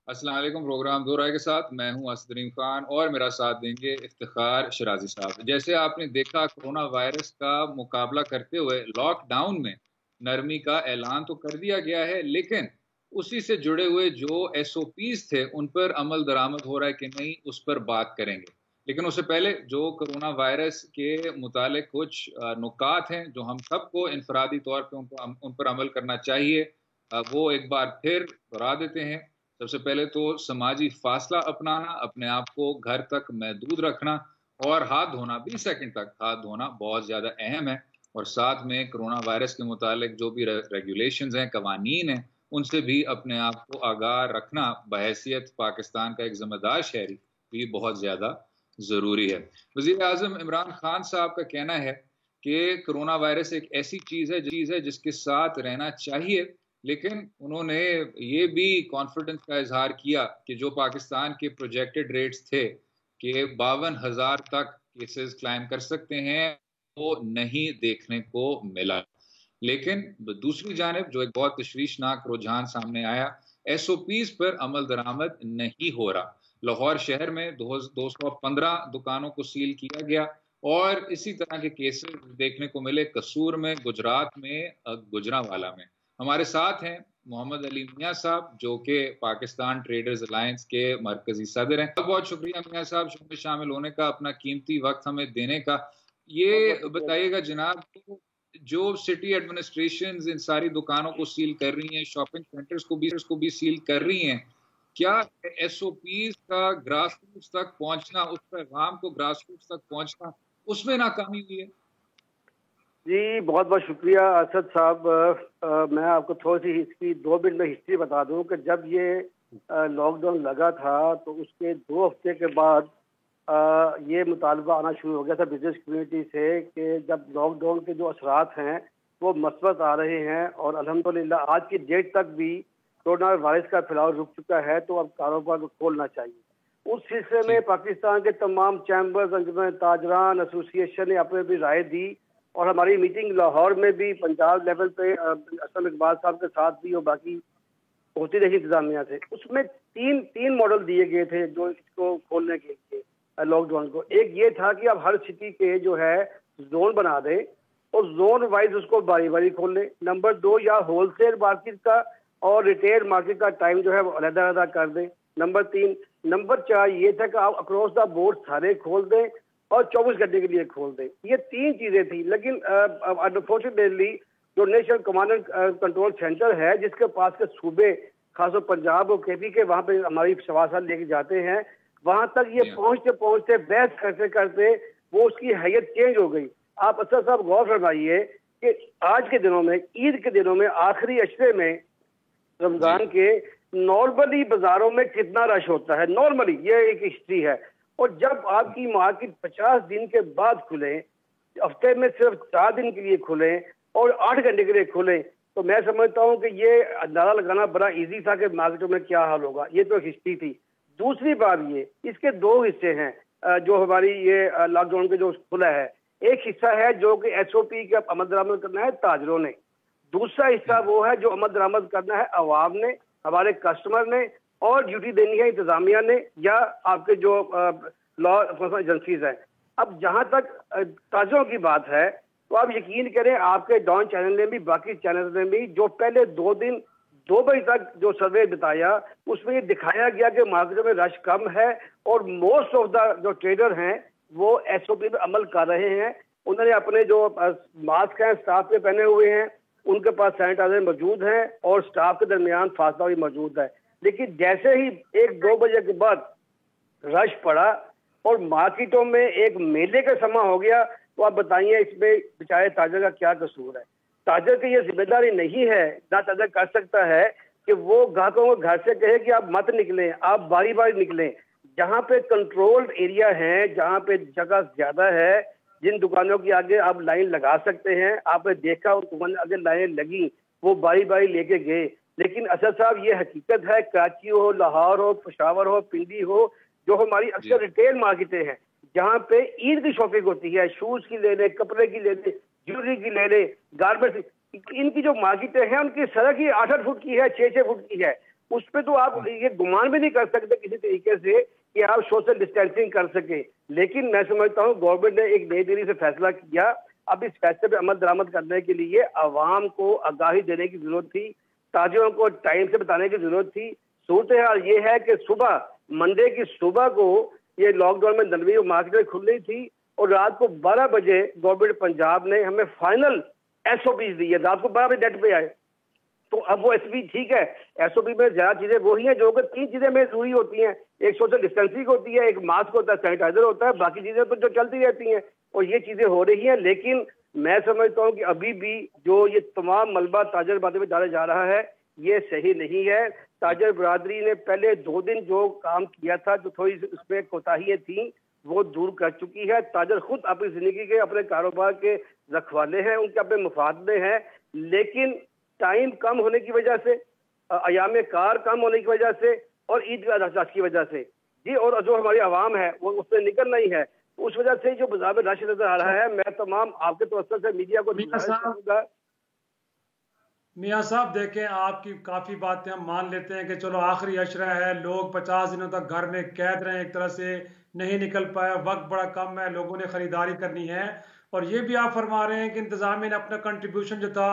अस्सलाम वालेकुम। प्रोग्राम दो राय के साथ मैं हूं असदरीन खान और मेरा साथ देंगे इफ्तिखार शराजी साहब। जैसे आपने देखा, कोरोना वायरस का मुकाबला करते हुए लॉकडाउन में नरमी का ऐलान तो कर दिया गया है, लेकिन उसी से जुड़े हुए जो एसओपीज थे उन पर अमल दरामद हो रहा है कि नहीं, उस पर बात करेंगे। लेकिन उससे पहले जो कोरोना वायरस के मुतालिक कुछ नुकात हैं जो हम सबको इनफरादी तौर पर उन पर अमल करना चाहिए, वो एक बार फिर दोहरा देते हैं। सबसे पहले तो समाजी फासला अपनाना, अपने आप को घर तक महदूद रखना और हाथ धोना, 20 सेकंड तक हाथ धोना बहुत ज़्यादा अहम है। और साथ में कोरोना वायरस के मुतालिक जो भी रेगुलेशंस हैं, कवानीन हैं, उनसे भी अपने आप को आगाह रखना बहैसियत पाकिस्तान का एक जिम्मेदार शहरी भी बहुत ज़्यादा ज़रूरी है। वज़ीर आज़म इमरान खान साहब का कहना है कि कोरोना वायरस एक ऐसी चीज़ है जिसके साथ रहना चाहिए, लेकिन उन्होंने ये भी कॉन्फिडेंस का इजहार किया कि जो पाकिस्तान के प्रोजेक्टेड रेट्स थे कि 52,000 तक केसेस क्लाइम कर सकते हैं, वो नहीं देखने को मिला। लेकिन दूसरी जानिब जो एक बहुत तशवीशनाक रुझान सामने आया, एसओपीज पर अमल दरामद नहीं हो रहा। लाहौर शहर में 215 दुकानों को सील किया गया और इसी तरह के केसेस देखने को मिले कसूर में, गुजरात में, गुजरांवाला में। हमारे साथ हैं मोहम्मद अली मियाँ साहब, जो कि पाकिस्तान ट्रेडर्स अलायंस के मरकजी सदर हैं। बहुत बहुत शुक्रिया मियाँ साहब शो में शामिल होने का, अपना कीमती वक्त हमें देने का। ये बताइएगा जनाब, जो सिटी एडमिनिस्ट्रेशन इन सारी दुकानों को सील कर रही हैं, शॉपिंग सेंटर्स को भी सील कर रही हैं, क्या एसओपीज का ग्रास रूट्स तक पहुंचना, उस पैगाम को ग्रास रूट्स तक पहुंचना, उसमें नाकामी हुई है? जी बहुत बहुत शुक्रिया असद साहब। मैं आपको थोड़ी सी हिस्ट्री 2 मिनट में हिस्ट्री बता दूं कि जब ये लॉकडाउन लगा था तो उसके 2 हफ्ते के बाद ये मुतालबा आना शुरू हो गया था बिजनेस कम्युनिटी से कि जब लॉकडाउन के जो असरात हैं वो मस्बत आ रहे हैं और अल्हम्दुलिल्लाह आज की डेट तक भी कोरोना वायरस का फैलाव रुक चुका है, तो अब कारोबार को खोलना चाहिए। उस सिलसिले में पाकिस्तान के तमाम चैम्बर्स, अंजुमन ताजरान एसोसिएशन ने अपने भी राय दी और हमारी मीटिंग लाहौर में भी पंजाब लेवल पे असम इकबाल साहब के साथ भी और बाकी होती रही इंतजामिया से। उसमें तीन मॉडल दिए गए थे जो इसको खोलने के लिए लॉकडाउन को। एक ये था कि अब हर सिटी के जो है जोन बना दें और जोन वाइज उसको बारी बारी खोल लें। नंबर 2, या होलसेल मार्केट का और रिटेल मार्केट का टाइम जो है वो अलग-अलग कर दें। नंबर 3। नंबर 4 ये था कि आप अक्रॉस द बोर्ड सारे खोल दें और 24 घंटे के लिए खोल दें। ये 3 चीजें थी, लेकिन अनफॉर्चुनेटली जो national command and control centre है, जिसके पास के सूबे खासकर पंजाब और केपी के, वहां पे हमारी सवाल लेके जाते हैं, वहां तक ये पहुंचते पहुंचते बहस करते करते वो उसकी हैयत चेंज हो गई। आप असद साहब गौर फरमाइए कि आज के दिनों में, ईद के दिनों में, आखिरी अशरे में रमजान के नॉर्मली बाजारों में कितना रश होता है। नॉर्मली ये एक हिस्ट्री है। और जब आपकी मार्केट 50 दिन के बाद खुले, हफ्ते में सिर्फ 4 दिन के लिए खुले और 8 घंटे के लिए खुले, तो मैं समझता हूं कि ये अंदाजा लगाना बड़ा इजी था कि मार्केटों में क्या हाल होगा। ये तो हिस्ट्री थी। दूसरी बात, ये इसके 2 हिस्से हैं जो हमारी ये लॉकडाउन के जो खुला है। एक हिस्सा है जो कि एसओपी का अमल दरामद करना है ताजरों ने। दूसरा हिस्सा वो है जो अमल दरामद करना है अवाम ने, हमारे कस्टमर ने, और ड्यूटी देनी है इंतजामिया ने या आपके जो लॉ एनफोर्समेंट एजेंसीज हैं। अब जहां तक ताजरों की बात है, तो आप यकीन करें आपके डॉन चैनल ने भी, बाकी चैनल ने भी, जो पहले 2 दिन 2 बजे तक जो सर्वे बताया, उसमें ये दिखाया गया कि मार्केट में रश कम है और मोस्ट ऑफ द जो ट्रेडर हैं वो एसओपी पे अमल कर रहे हैं। उन्होंने अपने जो मास्क हैं स्टाफ पे पहने हुए हैं, उनके पास सैनिटाइजर मौजूद है और स्टाफ के दरमियान फासला भी मौजूद है। लेकिन जैसे ही 1-2 बजे के बाद रश पड़ा और मार्केटों में एक मेले का समा हो गया, तो आप बताइए इसमें बेचारे ताजर का क्या कसूर है? ताजर की ये जिम्मेदारी नहीं है, ना ताजर कर सकता है कि वो ग्राहकों को घर से कहे कि आप मत निकलें, आप बारी बारी निकलें। जहाँ पे कंट्रोल्ड एरिया है, जहाँ पे जगह ज्यादा है, जिन दुकानों के आगे आप लाइन लगा सकते हैं, आपने देखा उन दुकानों के आगे लाइन लगी, वो बारी बारी लेके गए। लेकिन असद साहब ये हकीकत है, कराची हो, लाहौर हो, पेशावर हो, पिंडी हो, जो हमारी अक्सर रिटेल मार्केटें हैं, जहाँ पे ईद की शॉपिंग होती है, शूज की ले ले, कपड़े की ले ले, ज्वेलरी की ले ले, गारमेंट्स, इनकी जो मार्केटें हैं उनकी सड़क ही 8-8 फुट की है, 6-6 फुट की है। उस पर तो आप ये गुमान भी नहीं कर सकते किसी तरीके से कि आप सोशल डिस्टेंसिंग कर सके। लेकिन मैं समझता हूँ गवर्नमेंट ने एक नई दिल्ली से फैसला किया, अब इस फैसले पे अमल दरामद करने के लिए आवाम को आगाही देने की जरूरत थी, ताजिरों को टाइम से बताने की जरूरत थी। सूरत हाल ये है कि सुबह मंडे की सुबह को ये लॉकडाउन में 9वीं मार्केट खुल रही थी और रात को 12 बजे गवर्नमेंट पंजाब ने हमें फाइनल एसओपी दी है, रात को 12 बजे डेट पे आए। तो अब वो एसओपी ठीक है, एसओपी में ज्यादा चीजें वही हैं जो कि 3 चीजें में जरूरी होती हैं, एक सोशल डिस्टेंसिंग होती है, एक मास्क होता है, सैनिटाइजर होता है, बाकी चीजें तो जो चलती रहती हैं और ये चीजें हो रही हैं। लेकिन मैं समझता हूँ कि अभी भी जो ये तमाम मलबा ताजर बातें में डाला जा रहा है ये सही नहीं है। ताजर बरादरी ने पहले 2 दिन जो काम किया था, जो थोड़ी उसमें कोताहियां थी, वो दूर कर चुकी है। ताजर खुद अपनी जिंदगी के अपने कारोबार के रखवाले हैं, उनके अपने मुफाद में हैं, लेकिन टाइम कम होने की वजह से, अयाम कार कम होने की वजह से और ईद की वजह से जी, और जो हमारी आवाम है वो उससे निकल नहीं है, उस वजह से जो बाजार में रश नजर आ रहा है। मैं तमाम आपके तवज्जो से मीडिया को मियाँ साहब देखें, आपकी काफ़ी बातें हम मान लेते हैं कि चलो आखिरी अशरा है, लोग 50 दिनों तक घर में कैद रहे, एक तरह से नहीं निकल पाए, वक्त बड़ा कम है, लोगों ने ख़रीदारी करनी है। और ये भी आप फरमा रहे हैं कि इंतज़ामिया ने अपना कंट्रीब्यूशन जो था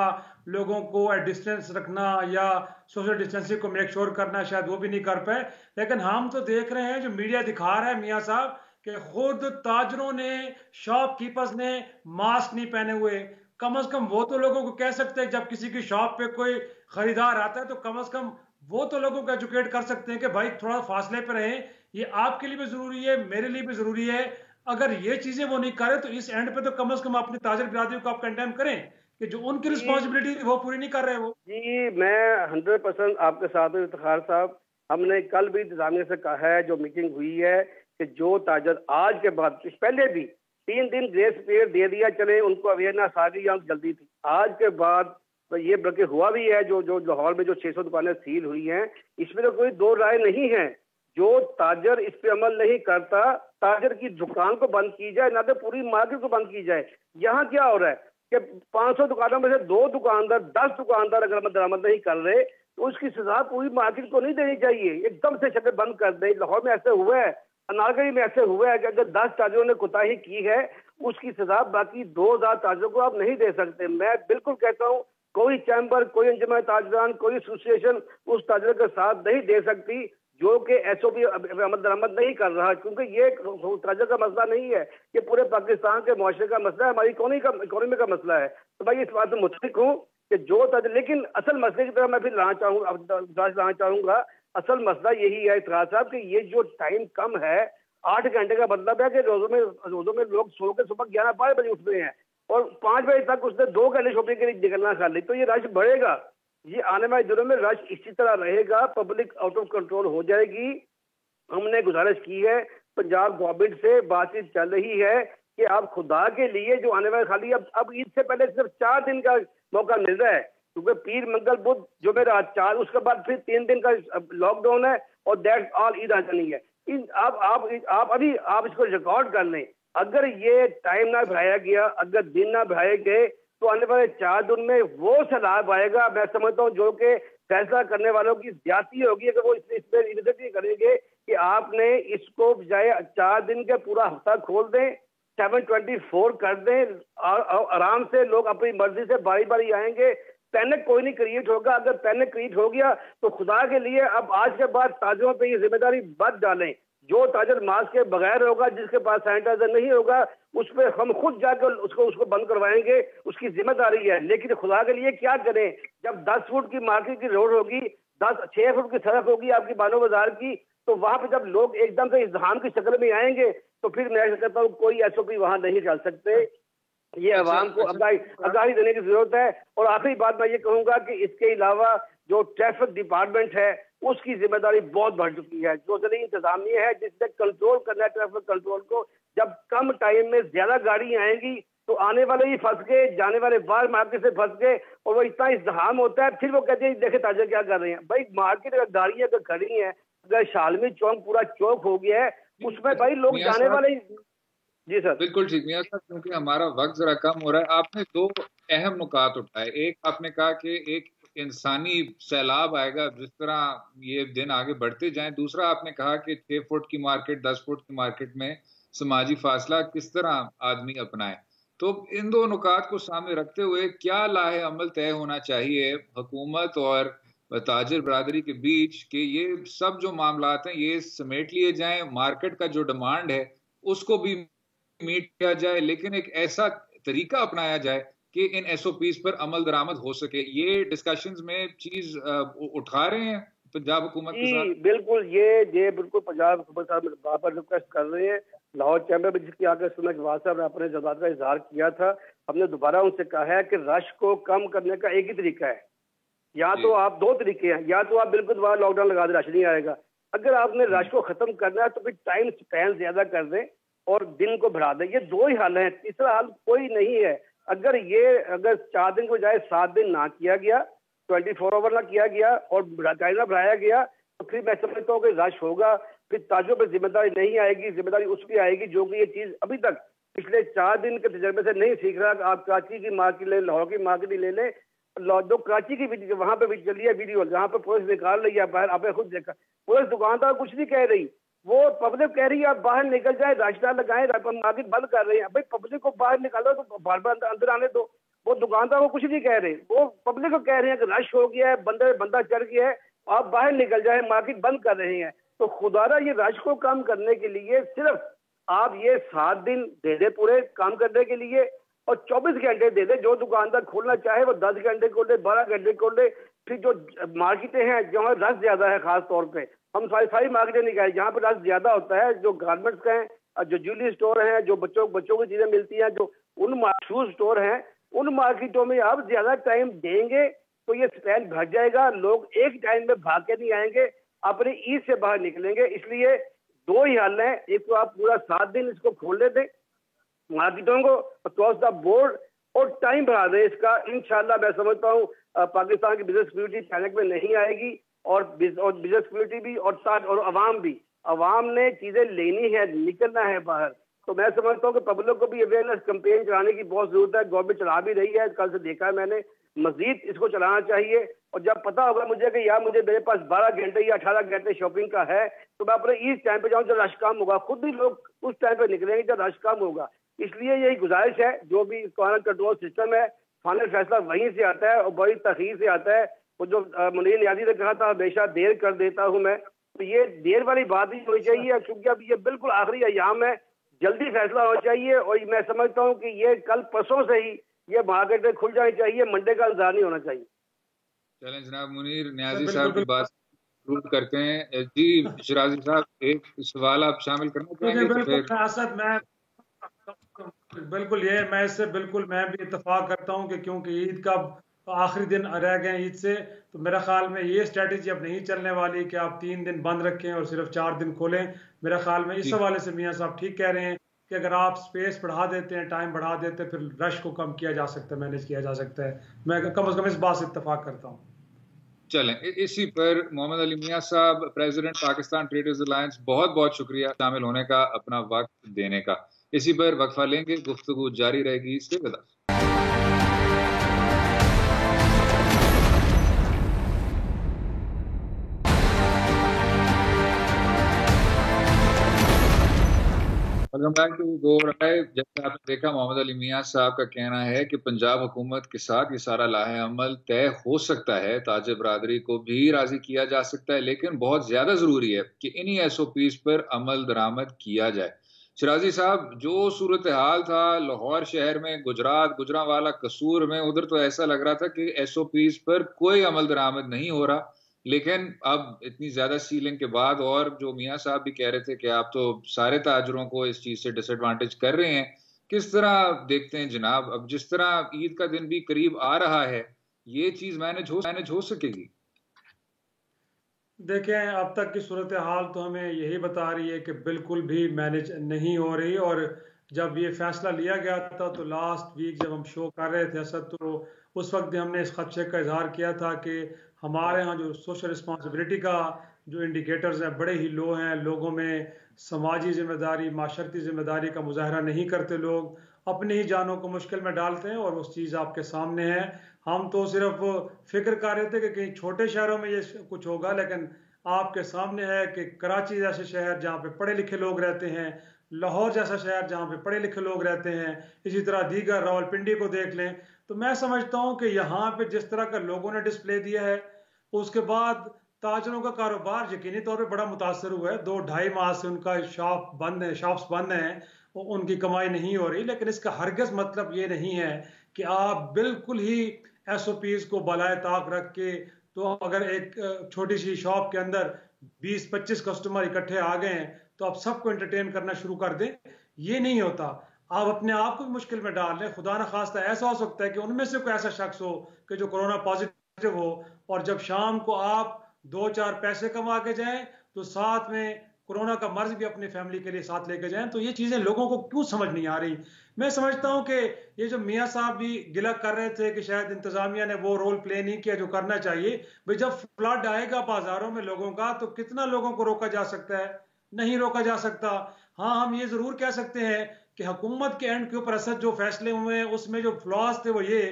लोगों को डिस्टेंस रखना या सोशल डिस्टेंसिंग को मेक श्योर करना, शायद वो भी नहीं कर पाए। लेकिन हम तो देख रहे हैं जो मीडिया दिखा रहा है मियाँ साहब कि खुद ताजरों ने, शॉपकीपर्स ने मास्क नहीं पहने हुए। कम से कम वो तो लोगों को कह सकते हैं, जब किसी की शॉप पे कोई खरीदार आता है तो कम से कम वो तो लोगों को एजुकेट कर सकते हैं कि भाई थोड़ा फासले पे रहें, ये आपके लिए भी जरूरी है, मेरे लिए भी जरूरी है। अगर ये चीजें वो नहीं करे तो इस एंड पे तो कम से कम अपनी ताजर बिरादरी को आप कंडेम करें कि जो उनकी रिस्पॉन्सिबिलिटी वो पूरी नहीं कर रहे वो। जी, मैं 100% आपके साथ हूं इफ्तिखार साहब। हमने कल भी इंतजामिया से कहा है, जो मीटिंग हुई है, कि जो ताजर आज के बाद, पहले भी 3 दिन ग्रेस पीरियड दे दिया, चले उनको अवेयरनेस आ गई या जल्दी थी, आज के बाद तो ये बल्कि हुआ भी है। जो लाहौर में जो 600 दुकानें सील हुई हैं, इसमें तो कोई दो राय नहीं है। जो ताजर इस पे अमल नहीं करता, ताजर की दुकान को बंद की जाए, ना तो पूरी मार्केट को बंद की जाए। यहाँ क्या हो रहा है कि 500 दुकानों में से 2 दुकानदार, 10 दुकानदार अगर अमल दरामद नहीं कर रहे तो उसकी सजा पूरी मार्केट को नहीं देनी चाहिए, एकदम से शटर बंद कर दे। लाहौर में ऐसे हुआ है, अनारकली में ऐसे हुआ है कि अगर 10 ताजरों ने कोताही की है उसकी सजा बाकी 2000 ताजरों को आप नहीं दे सकते। मैं बिल्कुल कहता हूँ कोई चैम्बर, कोई अंजुमन ताजरान, कोई एसोसिएशन उस ताजर का साथ नहीं दे सकती जो कि एसओपी अमल दरामद नहीं कर रहा, क्योंकि ये ताजर का मसला नहीं है, ये पूरे पाकिस्तान के मुआशरे का मसला है, हमारी इकोनॉमी का मसला है। तो मैं इस बात से मुतफिक हूँ कि जो ताजर, लेकिन असल मसले की तरफ मैं फिर लाना चाहूँगा। असल मसला यही है इतराज साहब कि ये जो टाइम कम है, 8 घंटे का मतलब है कि रोजों में लोग सो के सुबह 11-12 बजे उठते हैं और 5 बजे तक उसने 2 घंटे शॉपिंग के लिए निकलना खा ली, तो ये रश बढ़ेगा। ये आने वाले दिनों में रश इसी तरह रहेगा, पब्लिक आउट ऑफ कंट्रोल हो जाएगी। हमने गुजारिश की है, पंजाब गवर्नमेंट से बातचीत चल रही है कि आप खुदा के लिए जो आने वाले, खाली अब ईद से पहले सिर्फ 4 दिन का मौका मिल रहा है, क्योंकि पीर, मंगल, बुध, जुमेरात 4, उसके बाद फिर 3 दिन का लॉकडाउन है और दैट्स ऑल, ईद आ जानी है। आप इसको रिकॉर्ड कर लें, अगर ये टाइम ना बढ़ाया गया, अगर दिन ना बढ़ाए गए तो आने वाले 4 दिन में वो सैलाब आएगा। मैं समझता हूँ जो कि फैसला करने वालों की ज्यादती होगी अगर वो इसमें इनिशिएटिव करेंगे कि आपने इसको बजाय 4 दिन के पूरा हफ्ता खोल दें, 7/24 कर दें, और आराम से लोग अपनी मर्जी से बारी बारी आएंगे, पैनिक कोई नहीं क्रिएट होगा। अगर पैनिक क्रिएट हो गया तो खुदा के लिए अब आज के बाद ताजरों पे ये जिम्मेदारी मत डालें। जो ताजर मास्क के बगैर होगा, जिसके पास सैनिटाइजर नहीं होगा, उस पर हम खुद जाकर उसको बंद करवाएंगे, उसकी जिम्मेदारी है। लेकिन खुदा के लिए क्या करें, जब 10 फुट की मार्केट की रोड होगी, 6 फुट की सड़क होगी आपकी बानो बाजार की, तो वहां पे जब लोग एकदम से इज़्दिहाम की शक्ल में आएंगे तो फिर मैं कहता हूँ कोई एसओपी वहां नहीं चल सकते। ये अवाम को आगाही देने की जरूरत है। और आखिरी बात मैं ये कहूंगा कि इसके अलावा जो ट्रैफिक डिपार्टमेंट है उसकी जिम्मेदारी बहुत बढ़ चुकी है। जो जिले इंतजामिया है जिससे कंट्रोल करना है ट्रैफिक कंट्रोल को, जब कम टाइम में ज्यादा गाड़ी आएंगी तो आने वाले ही फंस गए, जाने वाले बाहर मार्केट से फंस गए, और वो इतना इज़्दिहाम होता है, फिर वो कहते हैं देखे ताजर क्या कर रहे हैं। भाई मार्केट अगर गाड़ियां अगर खड़ी हैं, अगर शालमी चौक पूरा चौक हो गया है, उसमें भाई लोग जाने वाले। जी सर, बिल्कुल ठीक मियां साहब, क्योंकि हमारा वक्त जरा कम हो रहा है। आपने 2 अहम नुकात उठाए। एक आपने कहा कि एक इंसानी सैलाब आएगा जिस तरह ये दिन आगे बढ़ते जाएं। दूसरा, आपने कहा कि 6 फुट की मार्केट, 10 फुट की मार्केट में समाजी फासला किस तरह आदमी अपनाए। तो इन दो नुकात को सामने रखते हुए क्या लाहे अमल तय होना चाहिए हुकूमत और ताजिर बरादरी के बीच कि ये सब जो मामलात हैं ये समेट लिए जाएं, मार्केट का जो डिमांड है उसको भी मीट किया जाए, लेकिन एक ऐसा तरीका अपनाया जाए कि इन एसओपीज पर अमल दरामद हो सके। ये डिस्कशंस में चीज उठा रहे हैं पंजाब हुकूमत के साथ? बिल्कुल, ये बिल्कुल पंजाब हुकूमत साहब वहाँ पर रिक्वेस्ट कर रहे हैं। लाहौर चैम्बर में जिसकी आकर सुना जवाब साहब ने अपने जज्बात का इजहार किया था, हमने दोबारा उनसे कहा है कि रश को कम करने का एक ही तरीका है। या तो आप दो तरीके हैं, या तो आप बिल्कुल वहाँ लॉकडाउन लगा दे, रश नहीं आएगा। अगर आपने रश को खत्म करना है तो फिर टाइम स्पैन ज्यादा कर दें और दिन को बढ़ा दें। ये दो ही हल है, तीसरा हल कोई नहीं है। अगर 4 दिन को जाए 7 दिन ना किया गया, 24 ओवर ना किया गया और टाइम ना बढ़ाया गया, तो फिर मैं समझता हूँ कि रश होगा। फिर ताजों पर जिम्मेदारी नहीं आएगी, जिम्मेदारी उसकी आएगी जो कि ये चीज अभी तक पिछले 4 दिन के तजर्बे से नहीं सीख रहा। आप कराची की मार्केट ले, लाहौर की मार्केट ही ले लें, जो कराची की वीडियो वहां पे चली है वीडियो, जहाँ पे पुलिस निकाल रही है बाहर, आपने खुद देखा। पुलिस दुकानदार कुछ नहीं कह रही, वो पब्लिक कह रही है आप बाहर निकल जाए, रास्ता लगाएं, मार्केट बंद कर रहे हैं। भाई पब्लिक को बाहर निकालो तो बार बार अंदर आने दो। वो दुकानदार को कुछ नहीं कह रहे, वो पब्लिक को कह रहे हैं कि रश हो गया है, बंदा चढ़ गया है, आप बाहर निकल जाए, मार्केट बंद कर रहे हैं। तो खुदारा ये रश को कम करने के लिए सिर्फ आप ये 7 दिन दे दे पूरे काम करने के लिए, और 24 घंटे दे दे। जो दुकानदार खोलना चाहे वो 10 घंटे खोल ले, 12 घंटे खोल ले। फिर जो मार्केटें हैं जहाँ रश ज्यादा है, खास तौर पे हम सारी मार्केटें निकाले जहाँ पे रश ज्यादा होता है, जो गारमेंट्स का है, जो ज्वेलरी स्टोर है, जो बच्चों की चीजें मिलती हैं, जो उन शूज स्टोर हैं, उन मार्केटों में आप ज्यादा टाइम देंगे तो ये स्पैन भर जाएगा। लोग एक टाइम में भाग के नहीं आएंगे, अपनी ईद से बाहर निकलेंगे। इसलिए दो ही हल है, एक तो आप पूरा 7 दिन इसको खोल लेते मार्केटों को अक्रॉस द बोर्ड और टाइम बढ़ा दें इसका। इंशाल्लाह मैं समझता हूँ पाकिस्तान की बिजनेस कम्युनिटी पैनिक में नहीं आएगी, और बिजनेस कम्युनिटी भी और अवाम भी। अवाम ने चीजें लेनी है, निकलना है बाहर। तो मैं समझता हूँ कि पब्लिक को भी अवेयरनेस कैंपेन चलाने की बहुत जरूरत है। गवर्नमेंट चला भी रही है, कल से देखा है मैंने, मजीद इसको चलाना चाहिए। और जब पता होगा मुझे कि यार मेरे पास 12 घंटे या 18 घंटे शॉपिंग का है, तो मैं अपने इस टाइम पे जाऊँ जब रश कम होगा। खुद भी लोग उस टाइम पे निकलेंगे जब रश कम होगा। इसलिए यही गुजारिश है, जो भी कोरोना कंट्रोल सिस्टम है, फाइनल फैसला वहीं से आता है और बड़ी तखीर से आता है। वो जो मुनीर नियाज़ी ने कहा था हमेशा देर कर देता हूँ मैं, तो ये देर वाली बात ही होनी चाहिए, क्योंकि अब ये बिल्कुल आखिरी अयाम है, जल्दी फैसला होना चाहिए। और मैं समझता हूँ कि ये कल परसों से ही ये मार्केटें खुल जानी चाहिए, मंडे का इंतजार नहीं होना चाहिए। चलें जनाब, मुनीर नियाज़ी साहब की बात शुरू करते हैं। जी शिराजी साहब, एक सवाल आप शामिल करना चाहेंगे? बिल्कुल मैं इससे बिल्कुल मैं भी इत्तेफाक करता हूँ कि क्योंकि ईद का आखिरी दिन रह गए ईद से, तो मेरा ख्याल में ये स्ट्रेटेजी अब नहीं चलने वाली कि आप 3 दिन बंद रखें और सिर्फ 4 दिन खोलें। मेरा ख्याल में इस हवाले से मियाँ साहब ठीक कह रहे हैं कि अगर आप स्पेस बढ़ा देते हैं, टाइम बढ़ा देते हैं, फिर रश को कम किया जा सकता है, मैनेज किया जा सकता है। मैं कम से कम इस बात से इत्तेफाक करता हूँ। चलें, इसी पर मोहम्मद अली मियाँ साहब, प्रेसिडेंट पाकिस्तान ट्रेडर्स अलायंस, बहुत बहुत शुक्रिया शामिल होने का, अपना वक्त देने का। इसी पर वक्फा लेंगे, गुफ्तगू जारी रहेगी। इससे गदा जैसे आपने देखा, मोहम्मद अली मियाँ साहब का कहना है कि पंजाब हुकूमत के साथ ये सारा लाहे अमल तय हो सकता है, ताजिर बरादरी को भी राजी किया जा सकता है, लेकिन बहुत ज्यादा जरूरी है कि इन्हीं एसओपीज पर अमल दरामद किया जाए। शिराजी साहब, जो सूरत हाल था लाहौर शहर में, गुजरांवाला, कसूर में, उधर तो ऐसा लग रहा था कि एसओपीज पर कोई अमल दरामद नहीं हो रहा। लेकिन अब इतनी ज्यादा सीलिंग के बाद, और जो मियाँ साहब भी कह रहे थे कि आप तो सारे ताजरों को इस चीज से डिसएडवांटेज कर रहे हैं, किस तरह देखते हैं जनाब? अब जिस तरह ईद का दिन भी करीब आ रहा है, ये चीज मैनेज हो सकेगी? देखें, अब तक की सूरत हाल तो हमें यही बता रही है कि बिल्कुल भी मैनेज नहीं हो रही। और जब ये फैसला लिया गया था तो लास्ट वीक जब हम शो कर रहे थे असद, तो उस वक्त भी हमने इस खदशे का इजहार किया था कि हमारे यहाँ जो सोशल रिस्पॉन्सिबिलिटी का जो इंडिकेटर्स हैं बड़े ही लो हैं। लोगों में समाजी जिम्मेदारी, माशरती जिम्मेदारी का मुजाहरा नहीं करते लोग, अपनी ही जानों को मुश्किल में डालते हैं, और उस चीज़ आपके सामने है। हम तो सिर्फ फिक्र कर रहे थे कि कहीं छोटे शहरों में ये कुछ होगा, लेकिन आपके सामने है कि कराची जैसे शहर जहाँ पे पढ़े लिखे लोग रहते हैं, लाहौर जैसा शहर जहाँ पे पढ़े लिखे लोग रहते हैं, इसी तरह दीगर रावलपिंडी को देख लें, तो मैं समझता हूँ कि यहाँ पे जिस तरह का लोगों ने डिस्प्ले दिया है, उसके बाद ताजरों का कारोबार यकीनी तौर पे बड़ा मुतासर हुआ है। 2-2.5 माह से उनका शॉप्स बंद हैं, उनकी कमाई नहीं हो रही। लेकिन इसका हरगिज मतलब ये नहीं है कि आप बिल्कुल ही SOPs को बलाए ताक रख के, तो अगर एक छोटी सी शॉप के अंदर 20-25 कस्टमर इकट्ठे आ गए हैं तो आप सबको एंटरटेन करना शुरू कर दें, ये नहीं होता। आप अपने आप को भी मुश्किल में डाल रहे हैं। खुदा न खास्ता ऐसा हो सकता है कि उनमें से कोई ऐसा शख्स हो कि जो कोरोना पॉजिटिव हो, और जब शाम को आप 2-4 पैसे कमा के जाएं तो साथ में कोरोना का मर्ज भी अपनी फैमिली के लिए साथ लेके जाएं। तो ये चीजें लोगों को क्यों समझ नहीं आ रही? मैं समझता हूं कि ये जो मियां साहब भी गिला कर रहे थे कि शायद इंतजामिया ने वो रोल प्ले नहीं किया जो करना चाहिए। भाई जब फ्लड आएगा बाजारों में लोगों का, तो कितना लोगों को रोका जा सकता है? नहीं रोका जा सकता। हाँ, हम ये जरूर कह सकते हैं कि हुकूमत के एंड के ऊपर असर जो फैसले हुए हैं उसमें जो फ्लॉज थे वो ये।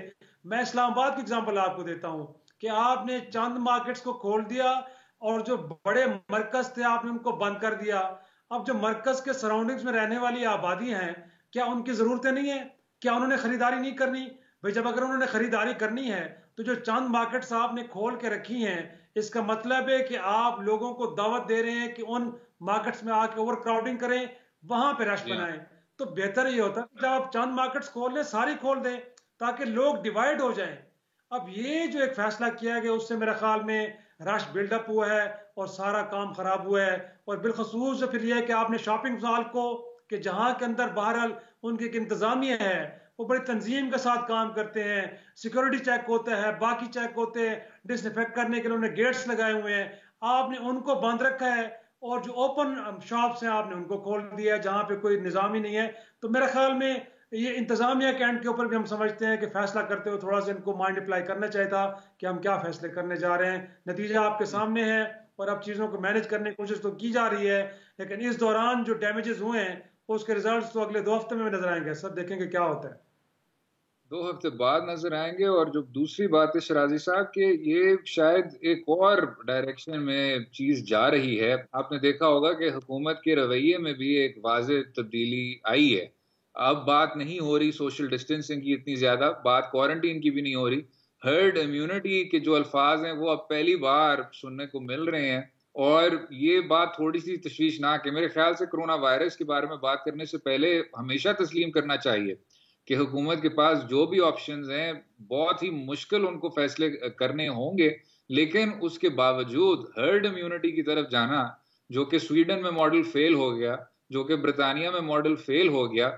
मैं इस्लामाबाद की एग्जांपल आपको देता हूं कि आपने चंद मार्केट्स को खोल दिया और जो बड़े मरकज थे आपने उनको बंद कर दिया। अब जो मरकज के सराउंडिंग्स में रहने वाली आबादी हैं, क्या उनकी जरूरतें नहीं है? क्या उन्होंने खरीदारी नहीं करनी? भाई जब अगर उन्होंने खरीदारी करनी है तो जो चंद मार्केट्स आपने खोल के रखी हैं, इसका मतलब है कि आप लोगों को दावत दे रहे हैं कि उन मार्केट्स में आके ओवर क्राउडिंग करें, वहां पे रश जी हाँ। बनाएं। तो बेहतर ये होता है जब आप चंद मार्केट्स खोल लें, सारी खोल दें, ताकि लोग डिवाइड हो जाएं। अब ये जो एक फैसला किया गया उससे मेरे ख्याल में रश बिल्डअप हुआ है और सारा काम खराब हुआ है। और बिलखसूस फिर यह है कि आपने शॉपिंग मॉल को, कि जहां के अंदर बहरहाल उनकी एक इंतजामिया है, वो बड़ी तंजीम के साथ काम करते हैं, सिक्योरिटी चेक होता है, बाकी चेक होते हैं, डिसइंफेक्ट करने के लिए उन्होंने गेट्स लगाए हुए हैं, आपने उनको बंद रखा है। और जो ओपन शॉप्स हैं आपने उनको खोल दिया है जहां पे कोई निजाम ही नहीं है। तो मेरे ख्याल में ये इंतजामिया के एंड के ऊपर भी हम समझते हैं कि फैसला करते हुए थोड़ा सा इनको माइंड अप्लाई करना चाहिए था कि हम क्या फैसले करने जा रहे हैं। नतीजा आपके सामने है और अब चीजों को मैनेज करने की कोशिश तो की जा रही है, लेकिन इस दौरान जो डैमेजेस हुए हैं उसके रिजल्ट्स तो अगले 2 हफ्ते में नजर आएंगे। सब देखेंगे क्या होता है। 2 हफ्ते बाद नजर आएंगे। और जो दूसरी बात है शराजी साहब, कि ये शायद एक और डायरेक्शन में चीज जा रही है। आपने देखा होगा कि हुकूमत के रवैये में भी एक वाज़ेह तब्दीली आई है। अब बात नहीं हो रही सोशल डिस्टेंसिंग की इतनी ज्यादा, बात क्वारंटीन की भी नहीं हो रही। हर्ड इम्यूनिटी के जो अल्फाज हैं वो अब पहली बार सुनने को मिल रहे हैं। और ये बात थोड़ी सी तशवीशनाक है। मेरे ख्याल से कोरोना वायरस के बारे में बात करने से पहले हमेशा तस्लीम करना चाहिए कि हुकूमत के पास जो भी ऑप्शंस हैं, बहुत ही मुश्किल उनको फैसले करने होंगे, लेकिन उसके बावजूद हर्ड इम्यूनिटी की तरफ जाना, जो कि स्वीडन में मॉडल फेल हो गया, जो कि ब्रिटानिया में मॉडल फेल हो गया,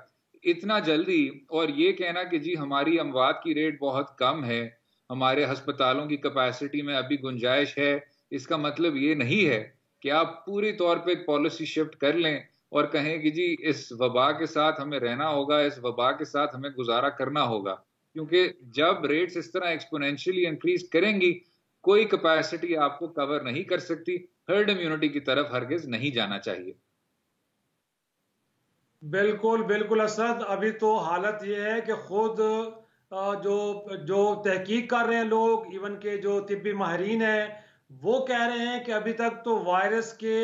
इतना जल्दी, और ये कहना कि जी हमारी अमवात की रेट बहुत कम है, हमारे अस्पतालों की कैपेसिटी में अभी गुंजाइश है, इसका मतलब ये नहीं है कि आप पूरी तौर पे एक पॉलिसी शिफ्ट कर लें और कहें कि जी इस वबा के साथ हमें रहना होगा, इस वबा के साथ हमें गुजारा करना होगा। क्योंकि जब रेट्स इस तरह एक्सपोनेंशियली इंक्रीज करेंगी, कोई कैपेसिटी आपको कवर नहीं कर सकती। हर्ड इम्यूनिटी की तरफ हरगिज नहीं जाना चाहिए। बिल्कुल बिल्कुल असद, अभी तो हालत ये है कि खुद जो जो तहकीक कर रहे हैं लोग, इवन के जो तिब्बी माहिरीन हैं, वो कह रहे हैं कि अभी तक तो वायरस के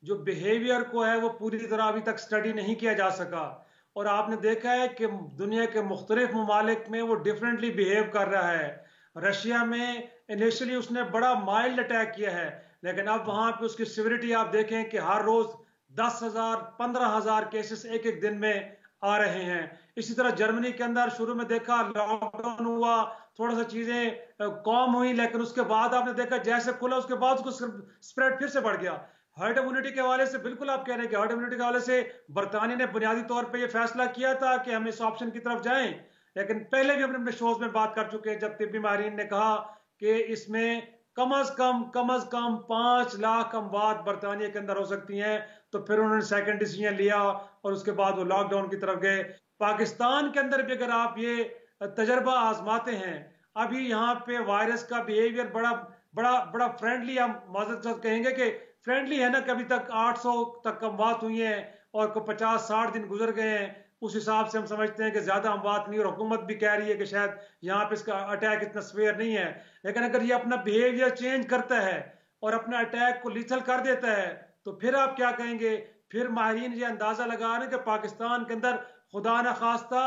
जो बिहेवियर को है वो पूरी तरह अभी तक स्टडी नहीं किया जा सका। और आपने देखा है कि दुनिया के मुख्तलिफ ममालिक में वो डिफरेंटली बिहेव कर रहा है। रशिया में इनिशियली उसने बड़ा माइल्ड अटैक किया है, लेकिन अब वहां पे उसकी सिविरिटी आप देखें कि हर रोज 10,000 15,000 केसेस एक एक दिन में आ रहे हैं। इसी तरह जर्मनी के अंदर शुरू में देखा लॉकडाउन हुआ, थोड़ा सा चीजें कम हुई, लेकिन उसके बाद आपने देखा जैसे खुला उसके बाद उसको स्प्रेड फिर से बढ़ गया। हर्ड इम्यूनिटी के हवाले से बिल्कुल आप कह रहे हैं कि हर्ड इम्यूनिटी के हवाले से बरतानिया ने बुनियादी तौर पर यह फैसला किया था कि हम इस ऑप्शन की तरफ जाएं, लेकिन पहले भी हम अपने शोज में बात कर चुके हैं जब तिब्बी माहिरीन ने कहा कि इसमें कम अज कम 5 लाख अमवात बरतानिया के अंदर हो सकती हैं। तो फिर उन्होंने सेकंड डिसीजन लिया और उसके बाद वो लॉकडाउन की तरफ गए। पाकिस्तान के अंदर भी अगर आप ये तजर्बा आजमाते हैं, अभी यहाँ पे वायरस का बिहेवियर बड़ा बड़ा बड़ा फ्रेंडली, हम माजरत कहेंगे कि फ्रेंडली है ना। कभी तक 800 तक अमवात हुई हैं और को 50-60 दिन गुजर गए हैं, उस हिसाब से हम समझते हैं कि ज्यादा अमवात नहीं, और हुकूमत भी कह रही है कि शायद यहाँ पे इसका अटैक इतना स्वेयर नहीं है। लेकिन अगर ये अपना बिहेवियर चेंज करता है और अपना अटैक को लिथल कर देता है, तो फिर आप क्या कहेंगे? फिर माहिरीन ये अंदाजा लगा रहे हैं कि पाकिस्तान के अंदर खुदा न खास्ता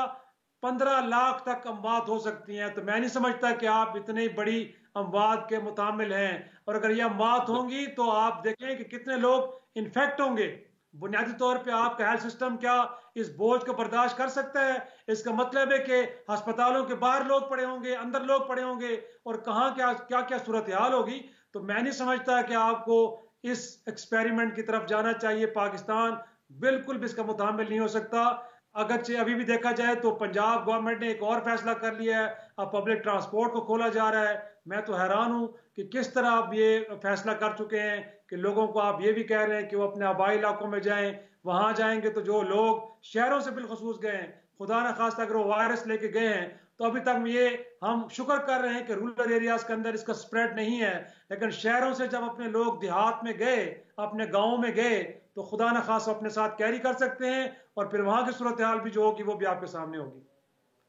15 लाख तक अमवात हो सकती हैं। तो मैं नहीं समझता कि आप इतनी बड़ी अमवात के मुतामिल हैं। और अगर ये अमवात होंगी तो आप देखें कि कितने लोग इन्फेक्ट होंगे। बुनियादी तौर पे आपका हेल्थ सिस्टम क्या इस बोझ को बर्दाश्त कर सकता है? इसका मतलब है कि अस्पतालों के बाहर लोग पड़े होंगे, अंदर लोग पड़े होंगे, और कहाँ क्या क्या क्या सूरत हाल होगी। तो मैं नहीं समझता कि आपको इस एक्सपेरिमेंट की तरफ जाना चाहिए। पाकिस्तान बिल्कुल भी इसका मुतामिल नहीं हो सकता। अगरचे अभी भी देखा जाए तो पंजाब गवर्नमेंट ने एक और फैसला कर लिया है, अब पब्लिक ट्रांसपोर्ट को खोला जा रहा है। मैं तो हैरान हूं कि किस तरह आप ये फैसला कर चुके हैं कि लोगों को आप ये भी कह रहे हैं कि वो अपने आबाई इलाकों में जाएं। वहां जाएंगे तो जो लोग शहरों से बिलखसूस गए हैं, खुदा न खास्ता अगर वो वायरस लेके गए हैं, तो अभी तक ये हम शुक्र कर रहे हैं कि रूरल एरियाज के अंदर इसका स्प्रेड नहीं है। लेकिन शहरों से जब अपने लोग देहात में गए, अपने गाँव में गए, तो खुदा न खास्ता अपने साथ कैरी कर सकते हैं, और फिर वहां की सूरत हाल भी जो होगी वो भी आपके सामने होगी।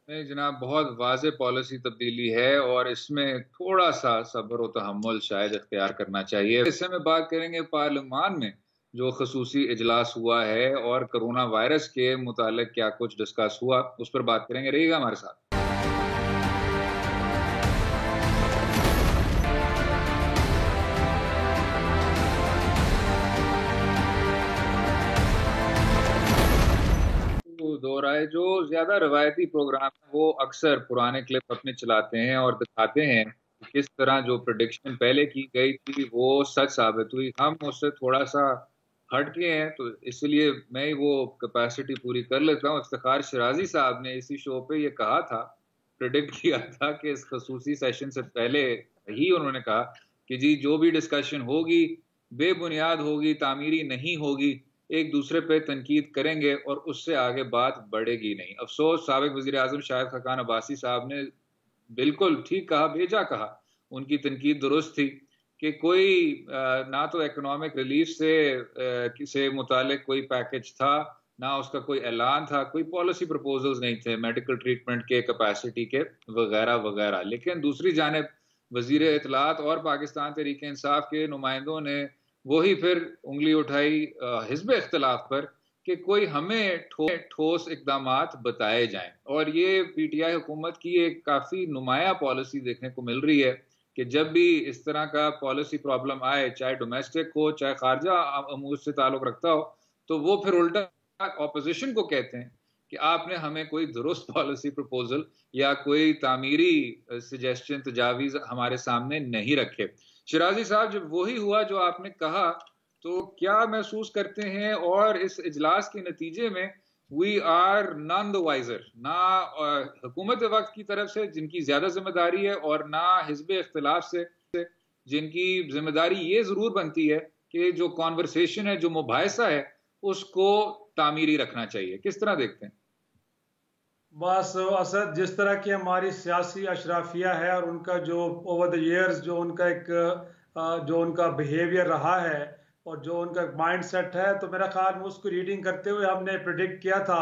नहीं जनाब, बहुत वाज़ेह पॉलिसी तब्दीली है और इसमें थोड़ा सा सब्र व तहम्मुल शायद इख्तियार करना चाहिए। इससे में बात करेंगे पार्लियामान में जो खसूसी इजलास हुआ है और कोरोना वायरस के मुतालिक क्या कुछ डिस्कस हुआ, उस पर बात करेंगे। रहिएगा हमारे साथ। दो राय जो ज्यादा रवायती प्रोग्राम है वो अक्सर पुराने क्लिप अपने चलाते हैं और दिखाते हैं कि किस तरह जो प्रेडिक्शन पहले की गई थी वो सच साबित हुई। हम उससे थोड़ा सा हटके हैं, तो इसलिए मैं वो कैपेसिटी पूरी कर लेता हूँ। इफ्तिखार शिराजी साहब ने इसी शो पे ये कहा था, प्रिडिक्ट किया था कि इस खसूसी सेशन से पहले ही उन्होंने कहा कि जी जो भी डिस्कशन होगी बेबुनियाद होगी, तामीरी नहीं होगी, एक दूसरे पे तनकीद करेंगे और उससे आगे बात बढ़ेगी नहीं। अफसोस साबिक वजीर आजम शाहिद खाकान अब्बासी साहब ने बिल्कुल ठीक कहा, भेजा कहा, उनकी तनकीद दुरुस्त थी कि कोई ना तो इकोनॉमिक रिलीफ से मुतालिक कोई पैकेज था, ना उसका कोई ऐलान था, कोई पॉलिसी प्रपोजल्स नहीं थे मेडिकल ट्रीटमेंट के, कैपेसिटी के, वगैरह वगैरह। लेकिन दूसरी जानिब वजीर इत्तलात और पाकिस्तान तहरीक इंसाफ के नुमाइंदों ने वही फिर उंगली उठाई हिज़्ब इख्तिलाफ पर कि कोई हमें ठोस इकदामात बताए जाएं। और ये पीटीआई हुकूमत की एक काफ़ी नुमाया पॉलिसी देखने को मिल रही है कि जब भी इस तरह का पॉलिसी प्रॉब्लम आए, चाहे डोमेस्टिक हो चाहे खारजा अमूर से ताल्लुक रखता हो, तो वो फिर उल्टा ऑपोजिशन को कहते हैं कि आपने हमें कोई दुरुस्त पॉलिसी प्रपोजल या कोई तामीरी सजेशन तजावीज हमारे सामने नहीं रखे। शिराजी साहब, जब वही हुआ जो आपने कहा, तो क्या महसूस करते हैं? और इस इजलास के नतीजे में we are none the wiser, ना हुकूमत वक्त की तरफ से जिनकी ज्यादा जिम्मेदारी है और ना हिज़्ब इख्तिलाफ से जिनकी जिम्मेदारी ये जरूर बनती है कि जो कॉन्वर्सेशन है, जो मुबाहिसा है, उसको तामीरी रखना चाहिए। किस तरह देखते हैं? बस असद, जिस तरह की हमारी सियासी अशराफिया है और उनका जो ओवर द ईयर्स जो उनका एक जो उनका बिहेवियर रहा है और जो उनका माइंड सेट है, तो मेरा ख्याल में उसको रीडिंग करते हुए हमने प्रिडिक्ट किया था